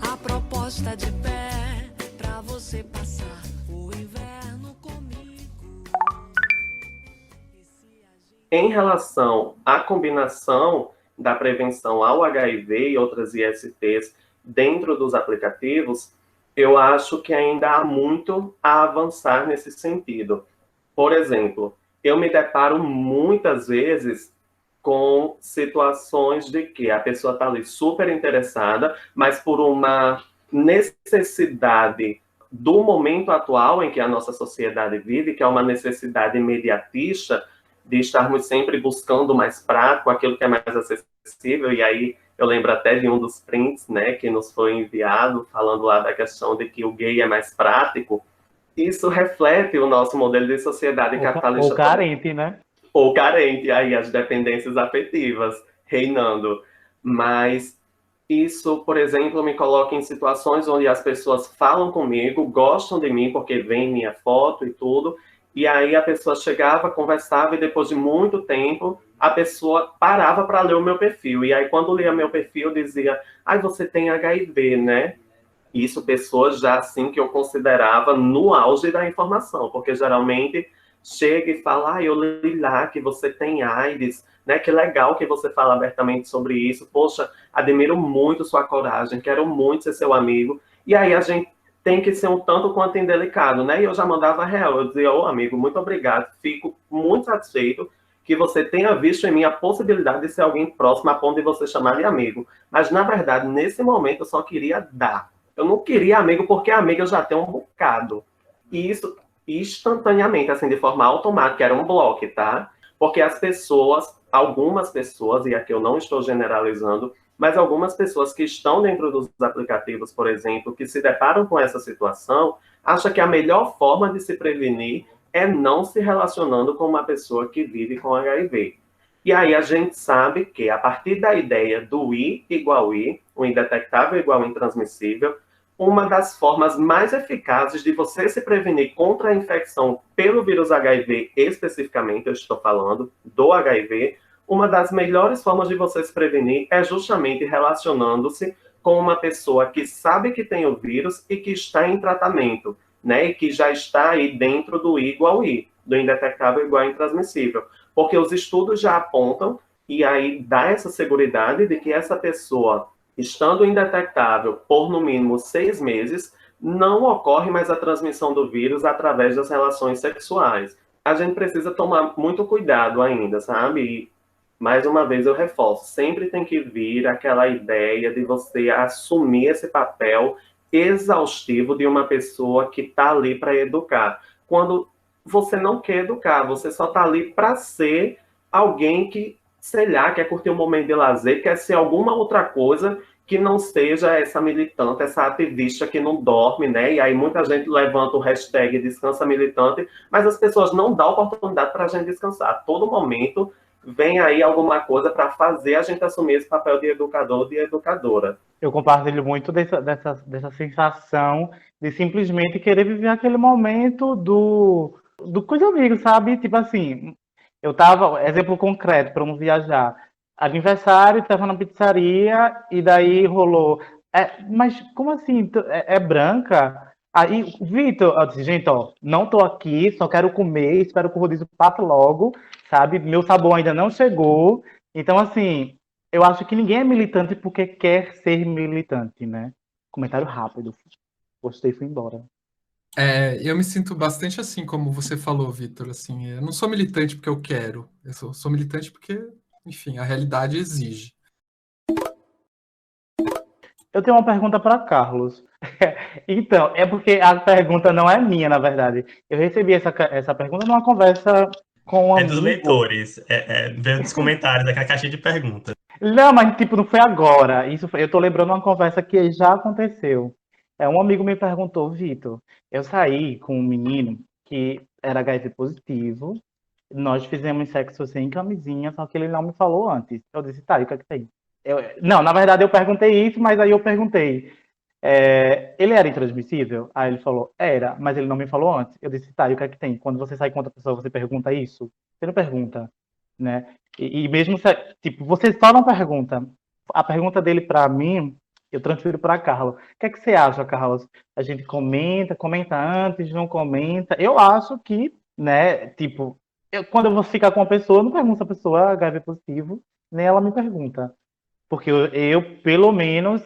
Speaker 1: A proposta de pé pra você passar o inverno comigo.
Speaker 4: Em relação à combinação da prevenção ao HIV e outras ISTs dentro dos aplicativos, eu acho que ainda há muito a avançar nesse sentido. Por exemplo, eu me deparo muitas vezes com situações de que a pessoa está ali super interessada, mas por uma necessidade do momento atual em que a nossa sociedade vive, que é uma necessidade imediatista, de estarmos sempre buscando mais prático, aquilo que é mais acessível, e aí eu lembro até de um dos prints, né, que nos foi enviado, falando lá da questão de que o gay é mais prático. Isso reflete o nosso modelo de sociedade capitalista.
Speaker 6: Ou carente, né?
Speaker 4: Ou carente, aí as dependências afetivas reinando. Mas isso, por exemplo, me coloca em situações onde as pessoas falam comigo, gostam de mim porque veem minha foto e tudo, e aí a pessoa chegava, conversava, e depois de muito tempo, a pessoa parava para ler o meu perfil. E aí, quando lia meu perfil, dizia, você tem HIV, né? Isso, pessoas já assim que eu considerava no auge da informação, porque geralmente chega e fala, eu li lá que você tem AIDS, né? Que legal que você fala abertamente sobre isso. Poxa, admiro muito sua coragem, quero muito ser seu amigo. E aí a gente tem que ser um tanto quanto indelicado, né? E eu já mandava real, eu dizia, amigo, muito obrigado, fico muito satisfeito que você tenha visto em mim a possibilidade de ser alguém próximo a ponto de você chamar de amigo. Mas, na verdade, nesse momento eu só queria dar. Eu não queria amigo, porque amigo eu já tenho um bocado. E isso instantaneamente, assim, de forma automática, era um bloco, tá? Porque as pessoas, algumas pessoas, e aqui eu não estou generalizando, mas algumas pessoas que estão dentro dos aplicativos, por exemplo, que se deparam com essa situação, acham que a melhor forma de se prevenir é não se relacionando com uma pessoa que vive com HIV. E aí a gente sabe que, a partir da ideia do I igual I, o indetectável igual intransmissível, uma das formas mais eficazes de você se prevenir contra a infecção pelo vírus HIV, especificamente, eu estou falando do HIV, uma das melhores formas de você se prevenir é justamente relacionando-se com uma pessoa que sabe que tem o vírus e que está em tratamento, né? E que já está aí dentro do I igual I, do indetectável igual intransmissível. Porque os estudos já apontam, e aí dá essa seguridade de que essa pessoa, estando indetectável por no mínimo 6 meses, não ocorre mais a transmissão do vírus através das relações sexuais. A gente precisa tomar muito cuidado ainda, sabe? E, mais uma vez eu reforço, sempre tem que vir aquela ideia de você assumir esse papel exaustivo de uma pessoa que está ali para educar. Quando você não quer educar, você só está ali para ser alguém que, sei lá, quer curtir um momento de lazer, quer ser alguma outra coisa que não seja essa militante, essa ativista que não dorme, né? E aí muita gente levanta o hashtag descansa militante, mas as pessoas não dão oportunidade para a gente descansar. A todo momento vem aí alguma coisa para fazer a gente assumir esse papel de educador, de educadora.
Speaker 6: Eu compartilho muito dessa sensação de simplesmente querer viver aquele momento do com os amigos, sabe? Tipo assim, eu tava, exemplo concreto, para não viajar, aniversário, tava na pizzaria, e daí rolou, mas como assim, é branca? Aí, Vitor, eu disse, gente, ó, não tô aqui, só quero comer, espero que o rodízio passe logo, sabe? Meu sabor ainda não chegou, então assim, eu acho que ninguém é militante porque quer ser militante, né? Comentário rápido. Gostei e fui embora.
Speaker 3: Eu me sinto bastante assim, como você falou, Vitor. Assim, eu não sou militante porque eu quero. Eu sou militante porque, enfim, a realidade exige.
Speaker 6: Eu tenho uma pergunta para Carlos. Então, é porque a pergunta não é minha, na verdade. Eu recebi essa pergunta numa conversa com um
Speaker 5: É
Speaker 6: amigo.
Speaker 5: dos leitores. Veio dos comentários, daquela caixinha de perguntas.
Speaker 6: Não, mas tipo, não foi agora. Eu tô lembrando uma conversa que já aconteceu. Um amigo me perguntou, Vitor, eu saí com um menino que era HIV positivo, nós fizemos sexo sem camisinha, só que ele não me falou antes. Eu disse, tá, e o que é que tem? Não, na verdade eu perguntei isso, mas aí eu perguntei, ele era intransmissível? Aí ele falou, era, mas ele não me falou antes. Eu disse, tá, e o que é que tem? Quando você sai com outra pessoa, você pergunta isso? Você não pergunta, né? E mesmo, tipo, você só não pergunta. A pergunta dele para mim, eu transfiro para Carlos. O que é que você acha, Carlos? A gente comenta antes, não comenta. Eu acho que, né, tipo, quando eu vou ficar com uma pessoa, eu não pergunto se a pessoa é HIV positivo, nem ela me pergunta. Porque eu pelo menos,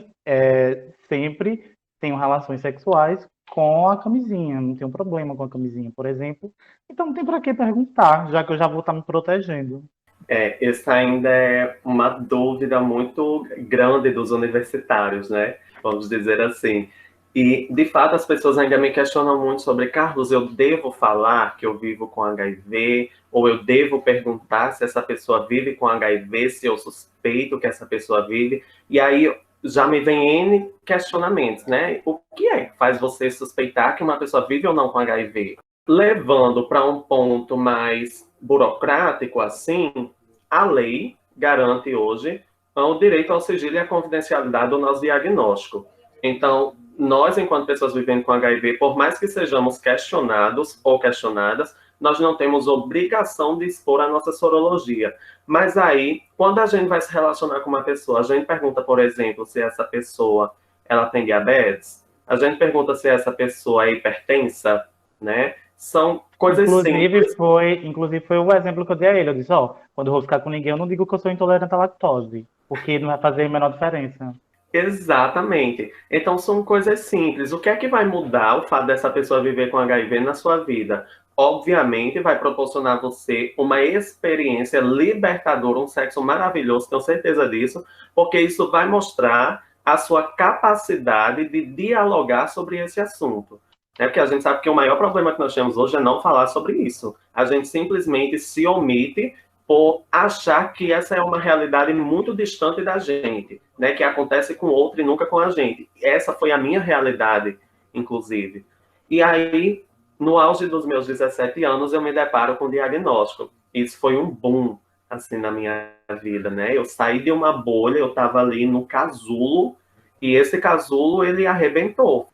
Speaker 6: sempre tenho relações sexuais com a camisinha. Não tenho problema com a camisinha, por exemplo. Então não tem para que perguntar, já que eu já vou estar me protegendo.
Speaker 4: Essa ainda é uma dúvida muito grande dos universitários, né? Vamos dizer assim. E, de fato, as pessoas ainda me questionam muito sobre, Carlos, eu devo falar que eu vivo com HIV? Ou eu devo perguntar se essa pessoa vive com HIV, se eu suspeito que essa pessoa vive? E aí já me vem N questionamentos, né? O que é que faz você suspeitar que uma pessoa vive ou não com HIV? Levando para um ponto mais burocrático, assim, a lei garante hoje o direito ao sigilo e à confidencialidade do nosso diagnóstico. Então, nós, enquanto pessoas vivendo com HIV, por mais que sejamos questionados ou questionadas, nós não temos obrigação de expor a nossa sorologia. Mas aí, quando a gente vai se relacionar com uma pessoa, a gente pergunta, por exemplo, se essa pessoa ela tem diabetes, a gente pergunta se essa pessoa é hipertensa, né? São coisas simples.
Speaker 6: Inclusive foi o exemplo que eu dei a ele. Eu disse, quando eu vou ficar com ninguém, eu não digo que eu sou intolerante à lactose, porque não vai fazer a menor diferença.
Speaker 4: Exatamente. Então, são coisas simples. O que é que vai mudar o fato dessa pessoa viver com HIV na sua vida? Obviamente, vai proporcionar a você uma experiência libertadora, um sexo maravilhoso, tenho certeza disso, porque isso vai mostrar a sua capacidade de dialogar sobre esse assunto. É porque a gente sabe que o maior problema que nós temos hoje é não falar sobre isso. A gente simplesmente se omite por achar que essa é uma realidade muito distante da gente, né? Que acontece com outro e nunca com a gente. Essa foi a minha realidade, inclusive. E aí, no auge dos meus 17 anos, eu me deparo com o diagnóstico. Isso foi um boom, assim, na minha vida, né? Eu saí de uma bolha, eu estava ali no casulo, e esse casulo, ele arrebentou.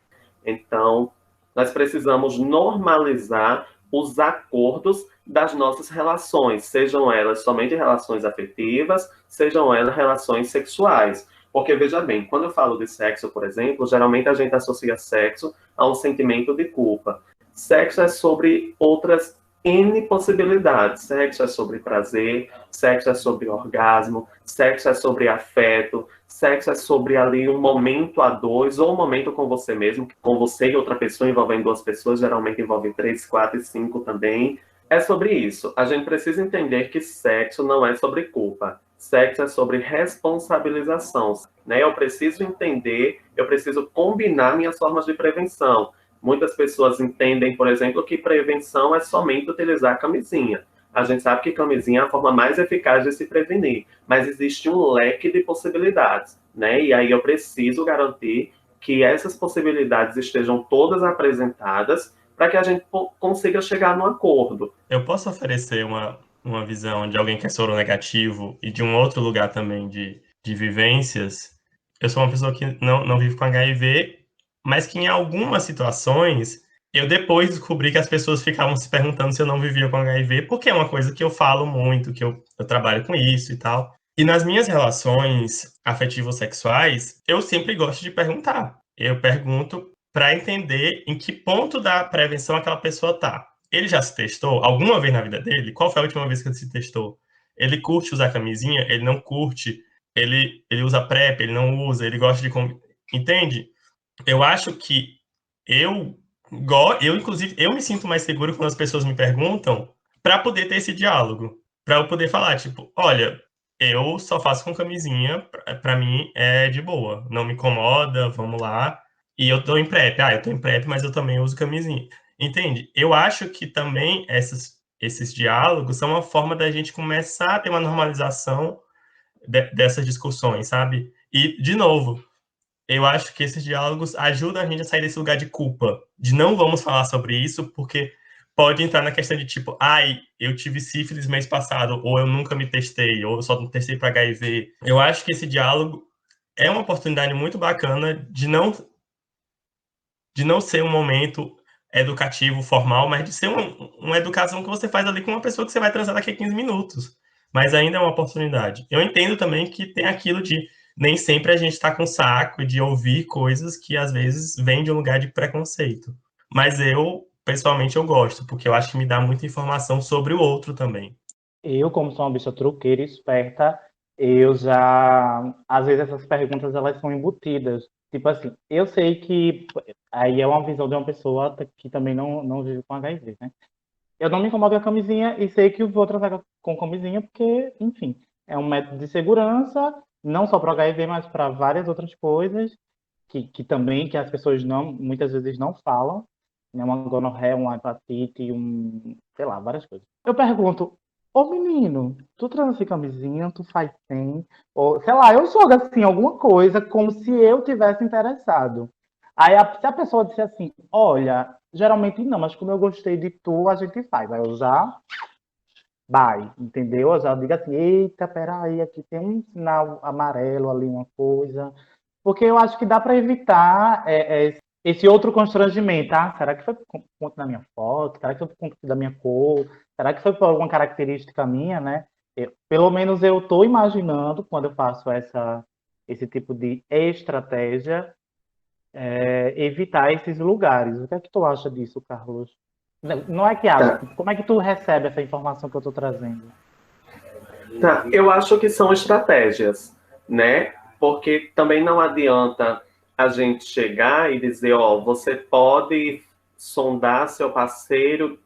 Speaker 4: Então, nós precisamos normalizar os acordos das nossas relações, sejam elas somente relações afetivas, sejam elas relações sexuais. Porque, veja bem, quando eu falo de sexo, por exemplo, geralmente a gente associa sexo a um sentimento de culpa. Sexo é sobre outras N possibilidades. Sexo é sobre prazer, sexo é sobre orgasmo, sexo é sobre afeto, sexo é sobre ali um momento a dois, ou um momento com você mesmo, com você e outra pessoa, envolvendo duas pessoas, geralmente envolve 3, 4 e 5 também. É sobre isso. A gente precisa entender que sexo não é sobre culpa. Sexo é sobre responsabilização, né? Eu preciso entender, eu preciso combinar minhas formas de prevenção. Muitas pessoas entendem, por exemplo, que prevenção é somente utilizar camisinha. A gente sabe que camisinha é a forma mais eficaz de se prevenir, mas existe um leque de possibilidades, né? E aí eu preciso garantir que essas possibilidades estejam todas apresentadas para que a gente consiga chegar num acordo.
Speaker 5: Eu posso oferecer uma visão de alguém que é soronegativo e de um outro lugar também de vivências. Eu sou uma pessoa que não vive com HIV, mas que em algumas situações eu depois descobri que as pessoas ficavam se perguntando se eu não vivia com HIV, porque é uma coisa que eu falo muito, que eu trabalho com isso e tal. E nas minhas relações afetivo-sexuais, eu sempre gosto de perguntar. Eu pergunto para entender em que ponto da prevenção aquela pessoa tá. Ele já se testou alguma vez na vida dele? Qual foi a última vez que ele se testou? Ele curte usar camisinha? Ele não curte? Ele usa PrEP? Ele não usa? Ele gosta de... Entende? Eu acho que eu, inclusive, eu me sinto mais seguro quando as pessoas me perguntam para poder ter esse diálogo. Para eu poder falar, tipo, olha, eu só faço com camisinha, para mim é de boa, não me incomoda, vamos lá. E eu tô em PrEP. Eu tô em PrEP, mas eu também uso camisinha. Entende? Eu acho que também esses diálogos são uma forma da gente começar a ter uma normalização dessas discussões, sabe? E, de novo, eu acho que esses diálogos ajudam a gente a sair desse lugar de culpa, de não vamos falar sobre isso, porque pode entrar na questão de tipo, eu tive sífilis mês passado, ou eu nunca me testei, ou eu só me testei para HIV. Eu acho que esse diálogo é uma oportunidade muito bacana de não ser um momento educativo, formal, mas de ser uma educação que você faz ali com uma pessoa que você vai transar daqui a 15 minutos. Mas ainda é uma oportunidade. Eu entendo também que tem aquilo de nem sempre a gente está com saco de ouvir coisas que às vezes vêm de um lugar de preconceito. Mas eu, pessoalmente, eu gosto, porque eu acho que me dá muita informação sobre o outro também.
Speaker 6: Eu, como sou uma bicha truqueira e esperta, eu já... Às vezes essas perguntas, elas são embutidas. Tipo assim, eu sei que... Aí é uma visão de uma pessoa que também não vive com HIV, né? Eu não me incomodo com a camisinha e sei que vou tratar com camisinha porque, enfim, é um método de segurança, não só para o HIV, mas para várias outras coisas que também que as pessoas muitas vezes não falam, né? Uma gonorreia, uma hepatite, sei lá, várias coisas. Eu pergunto, ô menino, tu transa sem camisinha, tu faz sem, ou sei lá, eu jogo assim alguma coisa como se eu tivesse interessado. Aí, se a pessoa disser assim, olha, geralmente não, mas como eu gostei de tu, a gente faz. Aí eu já, vai, entendeu? Eu já digo assim, eita, peraí, aqui tem um sinal amarelo ali, uma coisa. Porque eu acho que dá para evitar esse outro constrangimento. Será que foi por conta da minha foto? Será que foi por conta da minha cor? Será que foi por alguma característica minha, né? Pelo menos eu estou imaginando, quando eu faço esse tipo de estratégia, evitar esses lugares. O que é que tu acha disso, Carlos? Não é que acha, como é que tu recebe essa informação que eu estou trazendo?
Speaker 4: Tá, eu acho que são estratégias, né? Porque também não adianta a gente chegar e dizer, você pode sondar seu parceiro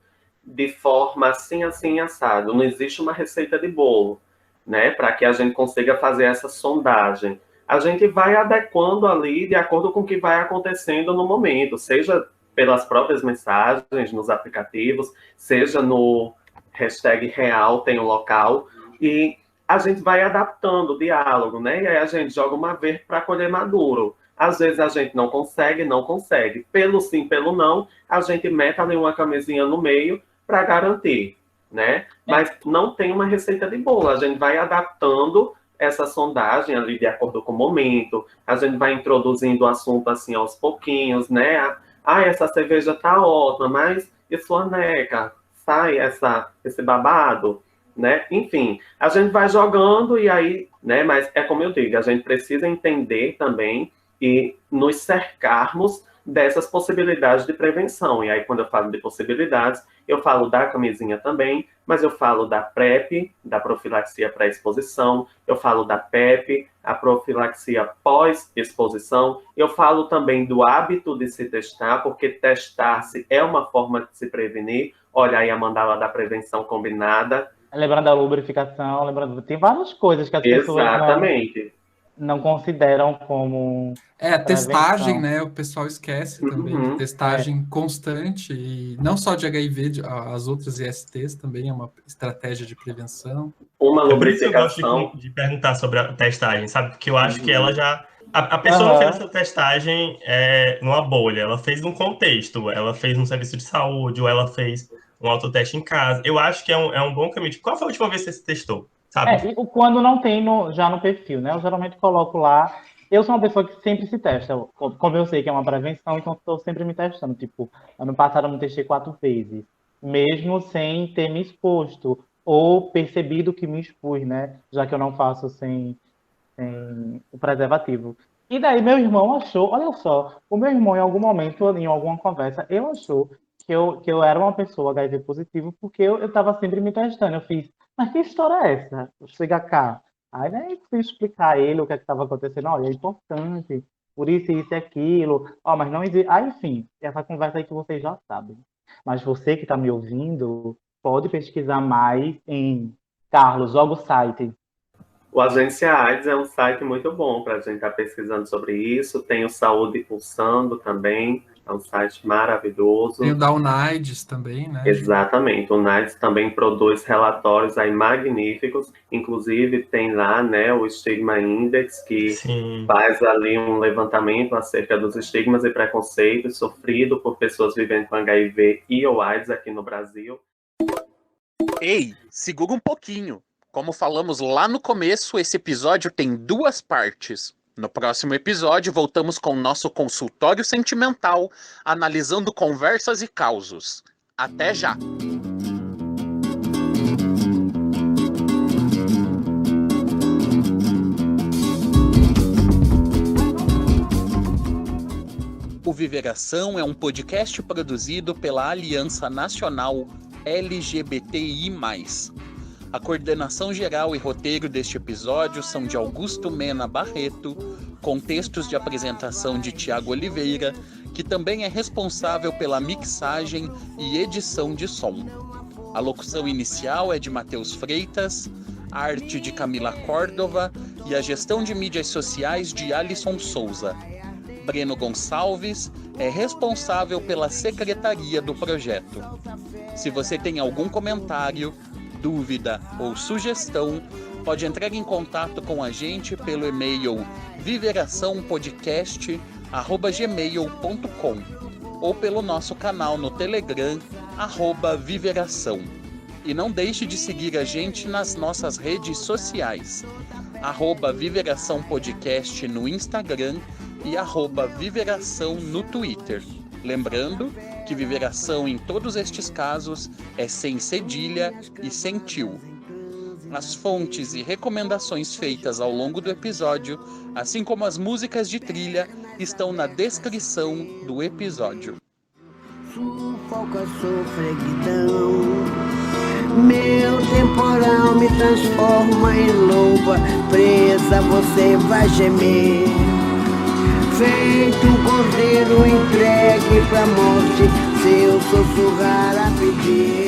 Speaker 4: de forma assim, assim, assado. Não existe uma receita de bolo, né? Para que a gente consiga fazer essa sondagem. A gente vai adequando ali de acordo com o que vai acontecendo no momento, seja pelas próprias mensagens nos aplicativos, seja no hashtag real, tem o local, e a gente vai adaptando o diálogo, né? E aí a gente joga uma vez para colher maduro. Às vezes a gente não consegue. Pelo sim, pelo não, a gente mete ali uma camisinha no meio para garantir, né? Mas não tem uma receita de bolo. A gente vai adaptando essa sondagem ali de acordo com o momento. A gente vai introduzindo o assunto assim aos pouquinhos, né? Essa cerveja tá ótima, mas e sua neca? Sai esse babado? Né? Enfim, a gente vai jogando e aí, né? Mas é como eu digo, a gente precisa entender também e nos cercarmos dessas possibilidades de prevenção. E aí, quando eu falo de possibilidades, eu falo da camisinha também, mas eu falo da PrEP, da profilaxia pré-exposição, eu falo da PEP, a profilaxia pós-exposição, eu falo também do hábito de se testar, porque testar-se é uma forma de se prevenir. Olha aí a mandala da prevenção combinada.
Speaker 6: Lembrando da lubrificação, tem várias coisas que as pessoas não consideram como
Speaker 3: a testagem, né? O pessoal esquece também. Testagem constante, e não só de HIV, as outras ISTs também é uma estratégia de prevenção.
Speaker 4: Uma lubrificação.
Speaker 5: Eu gosto de perguntar sobre a testagem, sabe? Porque eu acho que ela já... A pessoa não fez essa testagem numa bolha, ela fez num contexto, ela fez num serviço de saúde, ou ela fez um autoteste em casa. Eu acho que é um bom caminho. Qual foi a última vez que você se testou? Sabe?
Speaker 6: Quando não tem já no perfil, né? Eu geralmente coloco lá. Eu sou uma pessoa que sempre se testa. Como eu sei que é uma prevenção, então estou sempre me testando. Tipo, ano passado eu me testei 4 vezes, mesmo sem ter me exposto, ou percebido que me expus, né? Já que eu não faço sem o preservativo. E daí meu irmão achou, olha só, o meu irmão em algum momento, em alguma conversa, ele achou que eu era uma pessoa HIV positivo porque eu estava sempre me testando. Eu fiz, mas que história é essa? Chega cá. Aí, né, fui explicar a ele o que estava acontecendo. Olha, é importante, por isso e aquilo. Mas não existe. Enfim, essa conversa aí que vocês já sabem. Mas você que está me ouvindo, pode pesquisar mais em... Carlos, joga o site.
Speaker 4: O Agência AIDS é um site muito bom para a gente estar pesquisando sobre isso. Tem o Saúde Pulsando também. É um site maravilhoso.
Speaker 3: Tem o da UNAIDS também, né?
Speaker 4: Exatamente. O UNAIDS também produz relatórios aí magníficos. Inclusive, tem lá, né, o Stigma Index, que faz ali um levantamento acerca dos estigmas e preconceitos sofridos por pessoas vivendo com HIV e ou AIDS aqui no Brasil.
Speaker 2: Ei, segura um pouquinho. Como falamos lá no começo, esse episódio tem 2 partes. No próximo episódio, voltamos com o nosso consultório sentimental, analisando conversas e causos. Até já! O Viveração é um podcast produzido pela Aliança Nacional LGBTI+. A coordenação geral e roteiro deste episódio são de Augusto Mena Barreto, com textos de apresentação de Tiago Oliveira, que também é responsável pela mixagem e edição de som. A locução inicial é de Matheus Freitas, a arte de Camila Córdova e a gestão de mídias sociais de Alisson Souza. Breno Gonçalves é responsável pela secretaria do projeto. Se você tem algum comentário, dúvida ou sugestão, pode entrar em contato com a gente pelo e-mail viveraçãopodcast@gmail.com ou pelo nosso canal no Telegram, @viveração. E não deixe de seguir a gente nas nossas redes sociais, @viveraçãopodcast no Instagram e @viveração no Twitter. Lembrando que viveração em todos estes casos é sem cedilha e sem tio. As fontes e recomendações feitas ao longo do episódio, assim como as músicas de trilha, estão na descrição do episódio.
Speaker 7: Sufoca, sofreguidão. Meu temporal me transforma em loba. Presa você vai gemer. Feito um cordeiro entregue pra morte, seu sussurrar a pedir.